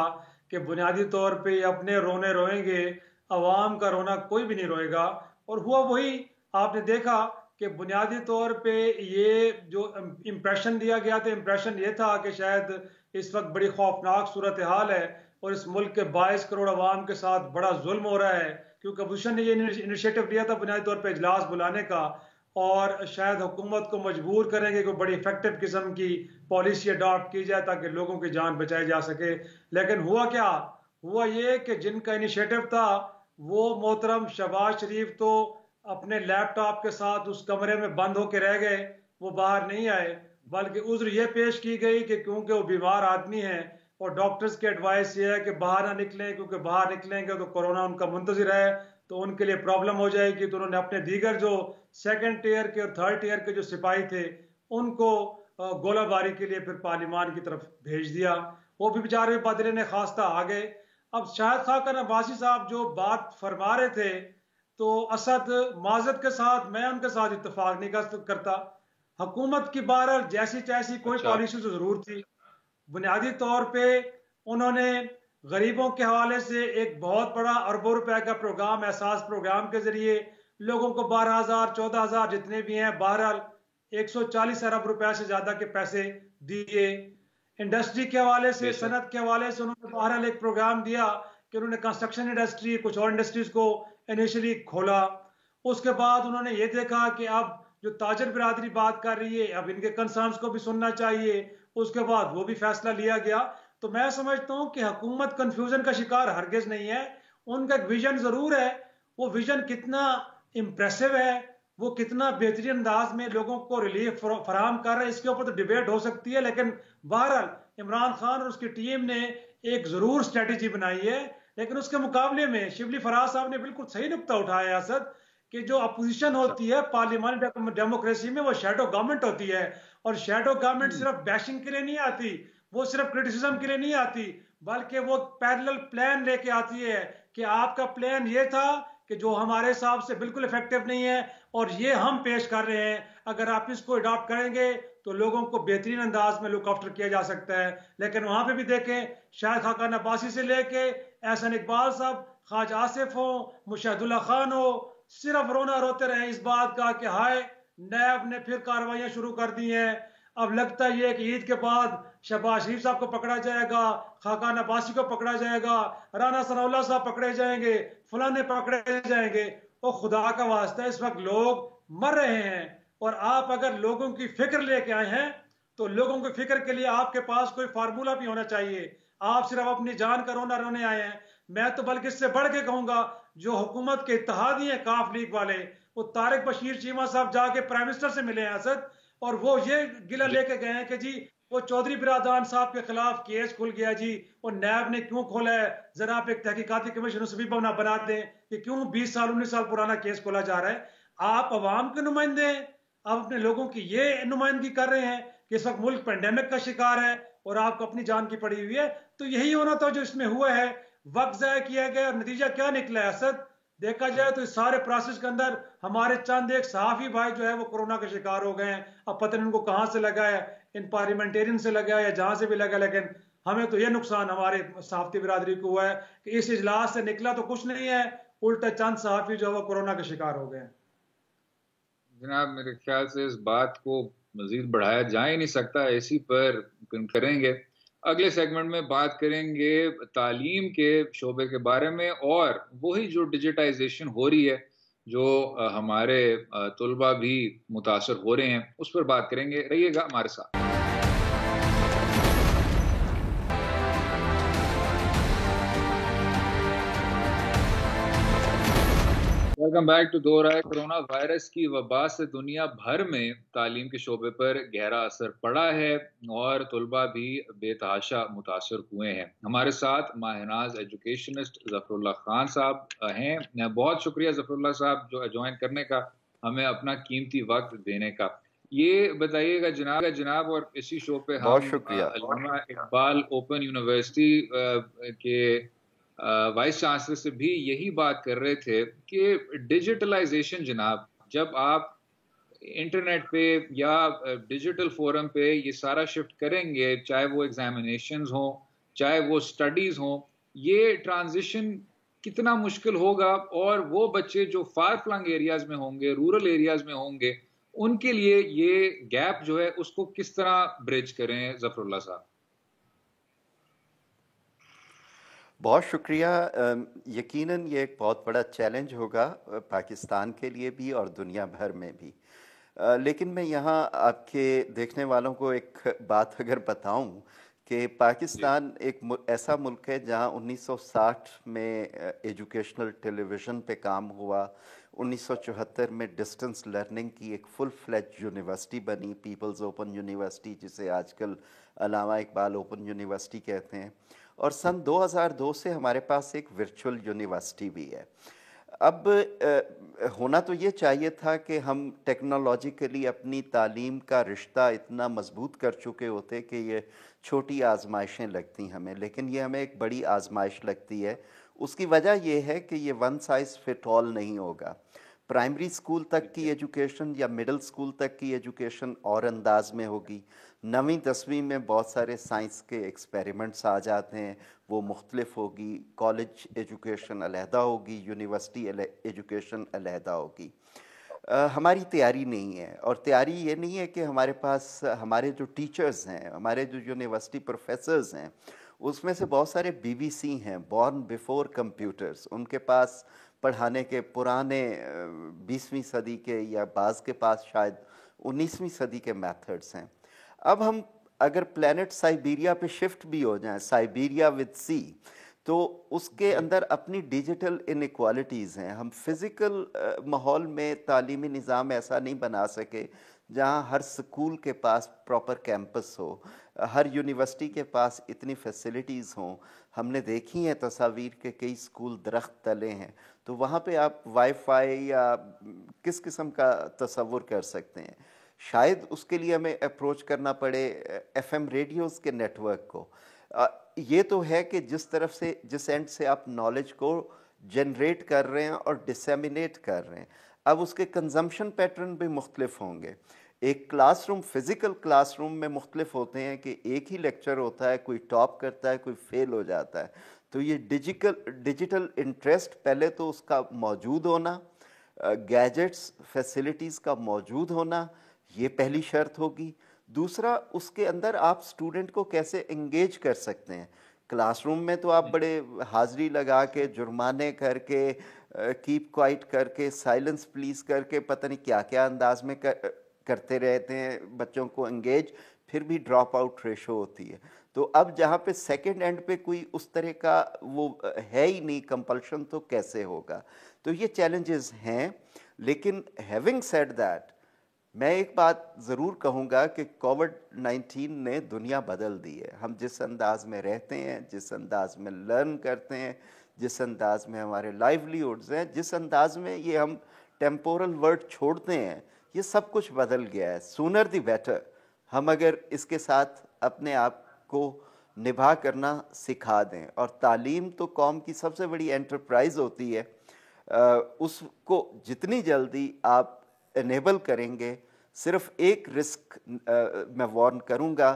कि बुनियादी तौर पे ये अपने रोने रोएंगे, अवाम का रोना कोई भी नहीं रोएगा। और हुआ वही। आपने देखा कि बुनियादी तौर पे ये जो इम्प्रेशन दिया गया था, इम्प्रेशन ये था कि शायद इस वक्त बड़ी खौफनाक सूरत हाल है और इस मुल्क के 22 करोड़ अवाम के साथ बड़ा जुल्म हो रहा है, क्योंकि अपोजिशन ने ये इनिशिएटिव लिया था बुनियादी तौर पर इजलास बुलाने का, और शायद हुकूमत को मजबूर करेंगे कि बड़ी इफेक्टिव किस्म की पॉलिसी अडॉप्ट की जाए ताकि लोगों की जान बचाई जा सके। लेकिन हुआ क्या? हुआ ये कि जिनका इनिशिएटिव था वो मोहतरम शहबाज शरीफ तो अपने लैपटॉप के साथ उस कमरे में बंद होकर रह गए, वो बाहर नहीं आए, बल्कि उज्र ये पेश की गई कि क्योंकि वो बीमार आदमी हैं और डॉक्टर्स की एडवाइस ये है कि बाहर ना निकलें, क्योंकि बाहर निकलेंगे तो कोरोना उनका मुंतज़िर है तो उनके लिए प्रॉब्लम हो जाएगी। तो उन्होंने अपने दीगर जो सेकंड टीयर के और थर्ड टीयर के जो सिपाही थे उनको गोलाबारी के लिए फिर पार्लियामान की तरफ भेज दिया। वो भी बेचारे बदले ने खास्ता आ गए। अब शाहिद खाकान अब्बासी साहब जो बात फरमा रहे थे, तो असद माजत के साथ मैं उनके साथ इत्तेफाक नहीं करता। हुकूमत की बहरहाल जैसी तैसी कोई पॉलिसी तो जरूर थी। बुनियादी तौर पे उन्होंने गरीबों के हवाले से एक बहुत बड़ा अरबों रुपए का प्रोग्राम, एहसास प्रोग्राम के जरिए लोगों को 12,000 14,000 जितने भी हैं बहरहाल 140 अरब रुपए से ज्यादा के पैसे दिए। इंडस्ट्री के हवाले से, बेशक। सनत के हवाले से उन्होंने बहरहाल एक प्रोग्राम दिया कि उन्होंने कंस्ट्रक्शन इंडस्ट्री, कुछ और इंडस्ट्रीज को इनिशियली खोला। उसके बाद उन्होंने ये देखा कि अब जो ताजर बिरादरी बात कर रही है, अब इनके कंसर्न्स को भी सुनना चाहिए। उसके बाद वो भी फैसला लिया गया। तो मैं समझता हूं कि हुकूमत कंफ्यूजन का शिकार हरगिज नहीं है, उनका एक विजन जरूर है। वो विजन कितना इंप्रेसिव है, वो कितना बेहतरीन अंदाज में लोगों को रिलीफ फराहम कर रहे हैं, इसके ऊपर तो डिबेट हो सकती है। लेकिन बहरहाल इमरान खान और उसकी टीम ने एक जरूर स्ट्रेटेजी बनाई है। लेकिन उसके मुकाबले में शिबली फराज साहब ने बिल्कुल सही नुक्ता उठाया है असद, कि जो अपोजिशन होती है पार्लियामेंट डेमोक्रेसी में, वो शैडो गवर्नमेंट होती है। और शैडो गवर्नमेंट सिर्फ बैशिंग के लिए नहीं आती, वो सिर्फ क्रिटिसिज्म के लिए नहीं आती, बल्कि वो पैरेलल प्लान लेके आती है कि आपका प्लान ये था कि जो हमारे हिसाब से बिल्कुल इफेक्टिव नहीं है और ये हम पेश कर रहे हैं, अगर आप इसको अडॉप्ट करेंगे तो लोगों को बेहतरीन अंदाज में लुक आफ्टर किया जा सकता है। लेकिन वहां पे भी देखें, शायद खाकान अब्बासी से लेके एहसन इकबाल साहब, ख्वाजा आसिफ हो, मुशाहिदुल्लाह खान हो, सिर्फ रोना रोते रहे इस बात का कि हाय नैब ने फिर कार्रवाइयां शुरू कर दी हैं। अब लगता है कि ईद के बाद शहबाज शरीफ साहब को पकड़ा जाएगा, खाकान अब्बासी को पकड़ा जाएगा, राना सनाउल्लाह साहब पकड़े जाएंगे, फलाने पकड़े जाएंगे। और खुदा का वास्ता है, इस वक्त लोग मर रहे हैं और आप अगर लोगों की फिक्र लेके आए हैं तो लोगों की फिक्र के लिए आपके पास कोई फार्मूला भी होना चाहिए। आप सिर्फ अपनी जान का रोना रोने आए हैं। मैं तो बल्कि इससे बढ़ के कहूंगा, जो हुकूमत के इत्तेहादी हैं काफ लीग वाले, वो तारिक बशीर चीमा साहब जाके प्राइम मिनिस्टर से मिले हैं असद, और वो ये गिला लेके गए हैं कि जी वो चौधरी बिरादान साहब के खिलाफ केस खुल गया जी, वो नैब ने क्यों खोला है, जरा आप एक तहकीकाती कमीशन उसे भी बना दें कि क्यों 20 साल 19 साल पुराना केस खोला जा रहा है। आप अवाम के नुमाइंदे हैं, आप अपने लोगों की ये नुमाइंदगी कर रहे हैं कि इस वक्त मुल्क पेंडेमिक का शिकार है और आपको अपनी जान की पड़ी हुई है। तो यही होना था जो इसमें हुआ है, वक्त जाया किया गया और नतीजा क्या निकला है असद। देखा जाए तो इस सारे प्रोसेस के अंदर हमारे चंद एक सहाफी भाई जो है वो कोरोना के शिकार हो गए हैं। अब पता नहीं उनको कहां से लगा है, इन पार्लियामेंटेरियन से लगा है या जहां से भी लगा, लेकिन हमें तो यह नुकसान हमारे सहाफती बिरादरी को हुआ है कि इस इजलास से निकला तो कुछ नहीं है, उल्टा चंद सहाफी जो है वो कोरोना के शिकार हो गए हैं। जनाब मेरे ख्याल से इस बात को मजीद बढ़ाया जा ही नहीं सकता, इसी पर करेंगे। अगले सेगमेंट में बात करेंगे तालीम के शोबे के बारे में, और वही जो डिजिटाइजेशन हो रही है, जो हमारे तुलबा भी मुतासर हो रहे हैं, उस पर बात करेंगे। रहिएगा हमारे साथ। वेलकम बैक टू दो राय। कोरोना वायरस की वबा से दुनिया भर में तालीम के शोबे पर गहरा असर पड़ा है और तुलबा भी बेतहाशा मुतासर हुए हैं। हमारे साथ माहिनाज एजुकेशनिस्ट ज़फ़रुल्लाह खान साहब हैं। बहुत शुक्रिया ज़फ़रुल्लाह साहब जो ज्वाइन करने का, हमें अपना कीमती वक्त देने का। ये बताइएगा जनाब, और इसी शो पे हम अल्लामा इकबाल ओपन यूनिवर्सिटी के वाइस चांसलर से भी यही बात कर रहे थे कि डिजिटलाइजेशन जनाब, जब आप इंटरनेट पे या डिजिटल फोरम पे ये सारा शिफ्ट करेंगे, चाहे वो एग्जामिनेशंस हो, चाहे वो स्टडीज हो, ये ट्रांजिशन कितना मुश्किल होगा। और वो बच्चे जो फार फ्लंग एरियाज में होंगे, रूरल एरियाज में होंगे, उनके लिए ये गैप जो है उसको किस तरह ब्रिज करें ज़फ़रुल्लाह साहब? बहुत शुक्रिया। यकीनन ये एक बहुत बड़ा चैलेंज होगा पाकिस्तान के लिए भी और दुनिया भर में भी। लेकिन मैं यहाँ आपके देखने वालों को एक बात अगर बताऊं कि पाकिस्तान एक ऐसा मुल्क है जहाँ 1960 में एजुकेशनल टेलीविज़न पे काम हुआ, 1974 में डिस्टेंस लर्निंग की एक फुल फ्लेज यूनिवर्सिटी बनी, पीपल्स ओपन यूनिवर्सिटी, जिसे आजकल अल्लामा इकबाल ओपन यूनिवर्सिटी कहते हैं, और सन 2002 से हमारे पास एक वर्चुअल यूनिवर्सिटी भी है। अब होना तो ये चाहिए था कि हम टेक्नोलॉजिकली अपनी तालीम का रिश्ता इतना मजबूत कर चुके होते कि ये छोटी आजमाइशें लगती हमें, लेकिन ये हमें एक बड़ी आजमाइश लगती है। उसकी वजह यह है कि ये वन साइज़ फिट ऑल नहीं होगा। प्राइमरी स्कूल तक की एजुकेशन या मिडिल स्कूल तक की एजुकेशन और अंदाज में होगी। 9वीं 10वीं में बहुत सारे साइंस के एक्सपेरिमेंट्स आ जाते हैं, वो मुख्तलिफ होगी। कॉलेज एजुकेशन अलहदा होगी, यूनिवर्सिटी एजुकेशन अलहदा होगी। हमारी तैयारी नहीं है, और तैयारी ये नहीं है कि हमारे पास हमारे जो टीचर्स हैं, हमारे जो यूनिवर्सिटी प्रोफेसर्स हैं, उसमें से बहुत सारे बीबीसी हैं, बॉर्न बिफोर कंप्यूटर्स। उनके पास पढ़ाने के पुराने 20वीं सदी के या बाज़ के पास शायद 19वीं सदी के मेथड्स हैं। अब हम अगर प्लेनेट साइबेरिया पे शिफ्ट भी हो जाएं, साइबेरिया विद सी, तो उसके अंदर अपनी डिजिटल इनइक्वालिटीज़ हैं। हम फिज़िकल माहौल में तालीमी निज़ाम ऐसा नहीं बना सके जहाँ हर स्कूल के पास प्रॉपर कैंपस हो, हर यूनिवर्सिटी के पास इतनी फैसिलिटीज़ हों। हमने देखी हैं तस्वीर के कई स्कूल दरख्त तले हैं, तो वहाँ पे आप वाईफाई या किस किस्म का तसव्वुर कर सकते हैं। शायद उसके लिए हमें अप्रोच करना पड़े एफएम रेडियोज़ के नेटवर्क को। ये तो है कि जिस तरफ से, जिस एंड से आप नॉलेज को जनरेट कर रहे हैं और डिसेमिनेट कर रहे हैं, अब उसके कंजम्पशन पैटर्न भी मुख्तलिफ होंगे। एक क्लासरूम, फिज़िकल क्लासरूम में मुख्तलिफ होते हैं कि एक ही लेक्चर होता है, कोई टॉप करता है, कोई फेल हो जाता है। तो ये डिजिटल इंटरेस्ट पहले तो उसका मौजूद होना, गैजेट्स फैसिलिटीज़ का मौजूद होना, ये पहली शर्त होगी। दूसरा, उसके अंदर आप स्टूडेंट को कैसे एंगेज कर सकते हैं। क्लासरूम में तो आप बड़े हाजिरी लगा के, जुर्माने करके, कीप क्वाइट करके, साइलेंस प्लीज करके, पता नहीं क्या क्या अंदाज में करते रहते हैं बच्चों को एंगेज, फिर भी ड्रॉप आउट रेशो होती है। तो अब जहाँ पे सेकंड एंड पे कोई उस तरह का वो है ही नहीं कंपल्शन, तो कैसे होगा। तो ये चैलेंजेस हैं। लेकिन हैविंग सेड दैट, मैं एक बात ज़रूर कहूँगा कि कोविड-19 ने दुनिया बदल दी है। हम जिस अंदाज में रहते हैं, जिस अंदाज में लर्न करते हैं, जिस अंदाज में हमारे लाइवलीहुड्स हैं, जिस अंदाज में ये हम टेम्पोरल वर्ड छोड़ते हैं, ये सब कुछ बदल गया है। सूनर द बेटर हम अगर इसके साथ अपने आप को निभा करना सिखा दें, और तालीम तो कौम की सबसे बड़ी एंटरप्राइज होती है, उसको जितनी जल्दी आप एनेबल करेंगे। सिर्फ एक रिस्क मैं वार्न करूंगा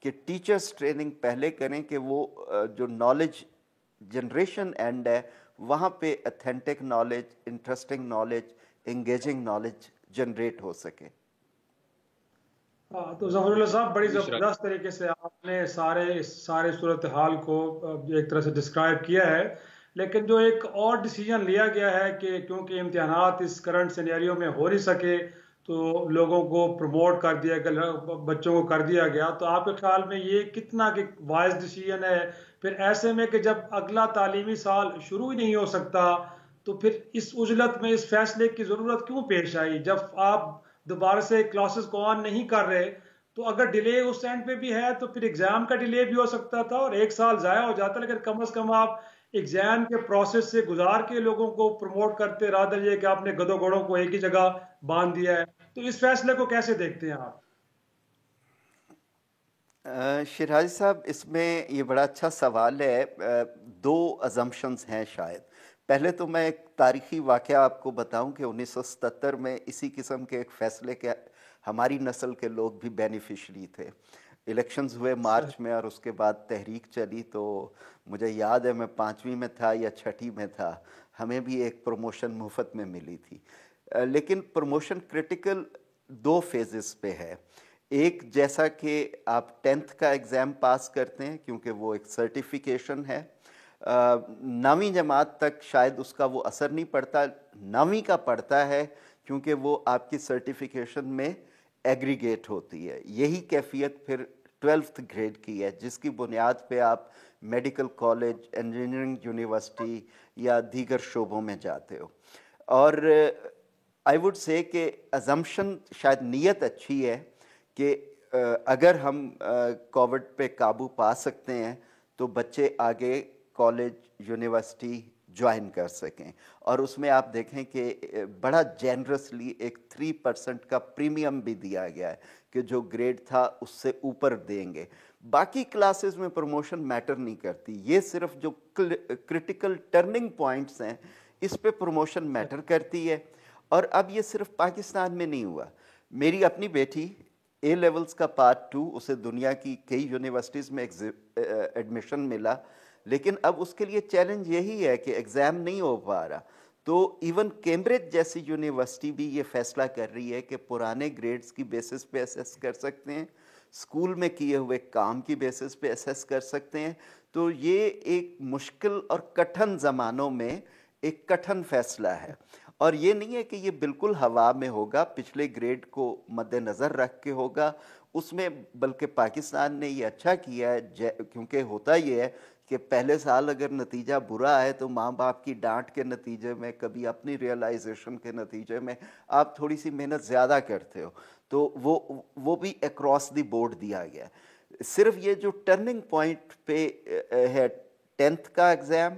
कि टीचर्स ट्रेनिंग पहले करें कि वो जो नॉलेज जनरेशन एंड है, वहाँ पे authentic knowledge, interesting knowledge, engaging knowledge generate हो सके। तो ज़फ़रुल्लाह साहब, बड़ी ज़बरदस्त तरीके से आपने सारे सूरत हाल को एक तरह से डिस्क्राइब किया है। लेकिन जो एक और डिसीजन लिया गया है कि क्योंकि इम्तिहानात इस करंट सिनेरियो में हो नहीं सके, तो लोगों को प्रमोट कर दिया गया, बच्चों को कर दिया गया, तो आपके ख्याल में ये कितना कि वाइज डिसीजन है? फिर ऐसे में कि जब अगला तालीमी साल शुरू ही नहीं हो सकता, तो फिर इस उजलत में इस फैसले की ज़रूरत क्यों पेश आई? जब आप दोबारा से क्लासेस को ऑन नहीं कर रहे, तो अगर डिले उस एंड पे भी है तो फिर एग्जाम का डिले भी हो सकता था और एक साल जाया हो जाता। लेकिन कम से कम आप एग्जाम के प्रोसेस से गुजार के लोगों को प्रमोट करते, रादर ये कि आपने गधों घोड़ों को एक ही जगह बांध दिया है। तो इस फैसले को कैसे देखते हैं आप? शिराजी साहब, इसमें ये बड़ा अच्छा सवाल है। दो अजम्पशंस हैं शायद। पहले तो मैं एक तारीखी वाक़या आपको बताऊं कि 1977 में इसी किस्म के एक फ़ैसले के हमारी नस्ल के लोग भी बेनिफिशरी थे। इलेक्शंस हुए मार्च में और उसके बाद तहरीक चली, तो मुझे याद है मैं 5वीं में था या 6ठी में था, हमें भी एक प्रमोशन मुफ्त में मिली थी। लेकिन प्रमोशन क्रिटिकल 2 फेजेस पे है। एक, जैसा कि आप 10th का एग्ज़ाम पास करते हैं, क्योंकि वो एक सर्टिफिकेशन है। 9वीं जमात तक शायद उसका वो असर नहीं पड़ता, 9वीं का पड़ता है क्योंकि वो आपकी सर्टिफिकेशन में एग्रीगेट होती है। यही कैफियत फिर 12th ग्रेड की है, जिसकी बुनियाद पे आप मेडिकल कॉलेज, इंजीनियरिंग यूनिवर्सिटी या दीगर शोबों में जाते हो। और आई वुड से कि अजम्पशन, शायद नीयत अच्छी है कि अगर हम कोविड पे काबू पा सकते हैं तो बच्चे आगे कॉलेज, यूनिवर्सिटी ज्वाइन कर सकें। और उसमें आप देखें कि बड़ा जेनरसली एक 3% का प्रीमियम भी दिया गया है कि जो ग्रेड था उससे ऊपर देंगे। बाकी क्लासेस में प्रमोशन मैटर नहीं करती, ये सिर्फ जो क्रिटिकल टर्निंग पॉइंट्स हैं इस पे प्रमोशन मैटर करती है। और अब ये सिर्फ पाकिस्तान में नहीं हुआ। मेरी अपनी बेटी ए लेवल्स का पार्ट 2, उसे दुनिया की कई यूनिवर्सिटीज़ में एडमिशन मिला, लेकिन अब उसके लिए चैलेंज यही है कि एग्ज़ाम नहीं हो पा रहा। तो इवन कैम्ब्रिज जैसी यूनिवर्सिटी भी ये फैसला कर रही है कि पुराने ग्रेड्स की बेसिस पे असेस कर सकते हैं, स्कूल में किए हुए काम की बेसिस पे असेस कर सकते हैं। तो ये एक मुश्किल और कठिन ज़मानों में एक कठिन फैसला है, और ये नहीं है कि ये बिल्कुल हवा में होगा, पिछले ग्रेड को मद्देनज़र रख के होगा उसमें, बल्कि पाकिस्तान ने ये अच्छा किया है। क्योंकि होता ये है कि पहले साल अगर नतीजा बुरा है तो माँ बाप की डांट के नतीजे में, कभी अपनी रियलाइजेशन के नतीजे में आप थोड़ी सी मेहनत ज़्यादा करते हो, तो वो भी अक्रॉस द बोर्ड दिया गया है। सिर्फ ये जो टर्निंग पॉइंट पे है 10th का एग्ज़ाम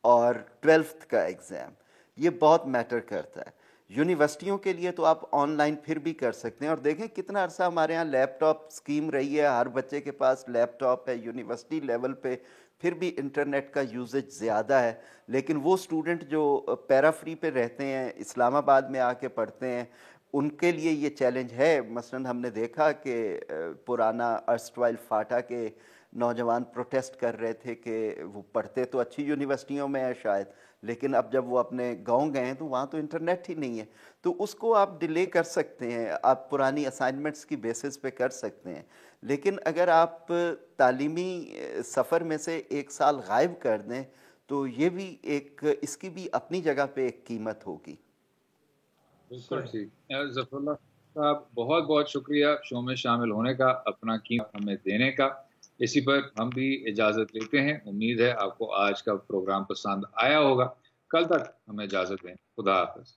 और 12th का एग्ज़ाम, ये बहुत मैटर करता है। यूनिवर्सिटियों के लिए तो आप ऑनलाइन फिर भी कर सकते हैं, और देखें कितना अर्सा हमारे यहाँ लैपटॉप स्कीम रही है, हर बच्चे के पास लैपटॉप है। यूनिवर्सिटी लेवल पे फिर भी इंटरनेट का यूजेज ज़्यादा है, लेकिन वो स्टूडेंट जो पैरा फ्री पे रहते हैं, इस्लामाबाद में आके पढ़ते हैं, उनके लिए ये चैलेंज है। मसलन हमने देखा कि पुराना अर्स्टवाइल फाटा के नौजवान प्रोटेस्ट कर रहे थे कि वो पढ़ते तो अच्छी यूनिवर्सिटियों में है शायद, लेकिन अब जब वो अपने गांव गए हैं तो वहाँ तो इंटरनेट ही नहीं है। तो उसको आप डिले कर सकते हैं, आप पुरानी असाइनमेंट्स की बेसिस पे कर सकते हैं, लेकिन अगर आप तालीमी सफ़र में से एक साल गायब कर दें तो ये भी एक, इसकी भी अपनी जगह पे एक कीमत होगी। बिल्कुल ठीक। ज़फ़रुल्लाह साहब, बहुत बहुत शुक्रिया शो में शामिल होने का, अपना कीमत हमें देने का। इसी पर हम भी इजाज़त लेते हैं। उम्मीद है आपको आज का प्रोग्राम पसंद आया होगा। कल तक हमें इजाज़त दें। खुदा हाफ़िज़।